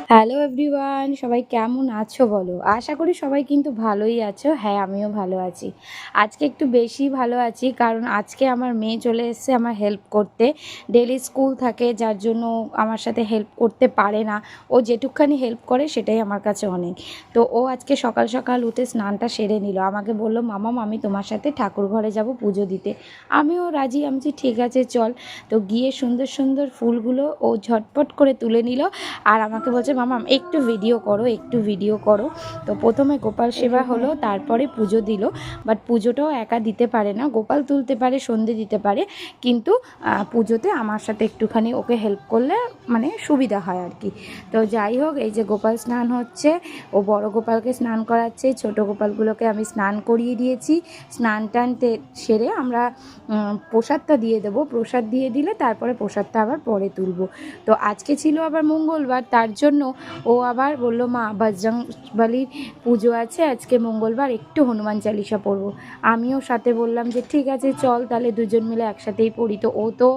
Hello everyone, সবাই কেমন আছো বলো? আশা করি সবাই কিন্তু ভালোই আছো। হ্যাঁ, আমিও ভালো আছি। আজকে একটু বেশি ভালো আছি, কারণ আজকে আমার মেয়ে চলে এসেছে আমার হেল্প করতে। ডেলি স্কুল থাকে, যার জন্য আমার সাথে হেল্প করতে পারে না। ও যেটুকখানি হেল্প করে সেটাই আমার কাছে অনেক। তো ও আজকে সকাল সকাল উঠে স্নানটা সেরে নিল। আমাকে বলল, মামাম আমি তোমার সাথে ঠাকুর ঘরে যাব পুজো দিতে। আমিও রাজি, আমি বলছি ঠিক আছে চল। তো গিয়ে সুন্দর সুন্দর ফুলগুলো ও ঝটপট করে তুলে নিল, আর আমাকে বলছে, মামাম একটু ভিডিও করো, একটু ভিডিও করো। তো প্রথমে গোপাল সেবা হলো, তারপরে পুজো দিল। বাট পুজোটাও একা দিতে পারে না, গোপাল তুলতে পারে, সন্ধে দিতে পারে, কিন্তু পুজোতে আমার সাথে একটুখানি ওকে হেল্প করলে মানে সুবিধা হয় আর কি। তো যাই হোক, এই যে গোপাল স্নান হচ্ছে, ও বড় গোপালকে স্নান করাচ্ছে, ছোট গোপালগুলোকে আমি স্নান করিয়ে দিয়েছি। স্নান টান সেরে আমরা প্রসাদটা দিয়ে দেবো। প্রসাদ দিয়ে দিলে তারপরে প্রসাদটা আবার পরে তুলবো। তো আজকে ছিল আবার মঙ্গলবার, তার জন্য ও আবার বলল, মা বজরংবলীর পুজো আছে আজকে মঙ্গলবার, একটু হনুমান চালিসা পড়বো। আমিও সাথে বললাম যে ঠিক আছে চল, তাহলে দুজন মিলে একসাথেই পড়ি। তো ও তো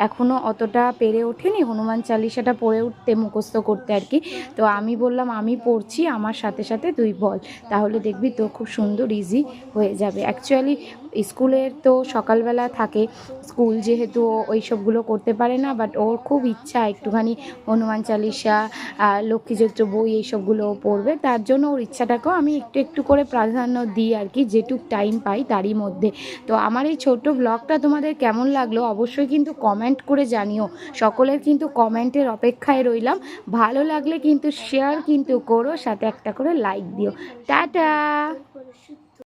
এখনও অতটা পেরে ওঠেনি হনুমান চালিসাটা পড়ে উঠতে, মুখস্থ করতে আর কি। তো আমি বললাম আমি পড়ছি, আমার সাথে সাথে তুই বল, তাহলে দেখবি তো খুব সুন্দর ইজি হয়ে যাবে। অ্যাকচুয়ালি স্কুলের তো সকালবেলা থাকে, স্কুল যেহেতু ওই সবগুলো করতে পারে না, বাট ওর খুব ইচ্ছা একটুখানি হনুমান চালিসা, লক্ষ্মীচৈত্র বই এইসবগুলো পড়বে। তার জন্য ওর ইচ্ছাটাকেও আমি একটু একটু করে প্রাধান্য দিই আর কি, যেটুক টাইম পাই তারই মধ্যে। তো আমার এই ছোট্ট ব্লগটা তোমাদের কেমন লাগলো অবশ্যই কিন্তু কমেন্ট করে জানিও। সকলের কিন্তু কমেন্টের অপেক্ষায় রইলাম। ভালো লাগলে কিন্তু শেয়ার কিন্তু করো, সাথে একটা করে লাইক দিও। টাটা।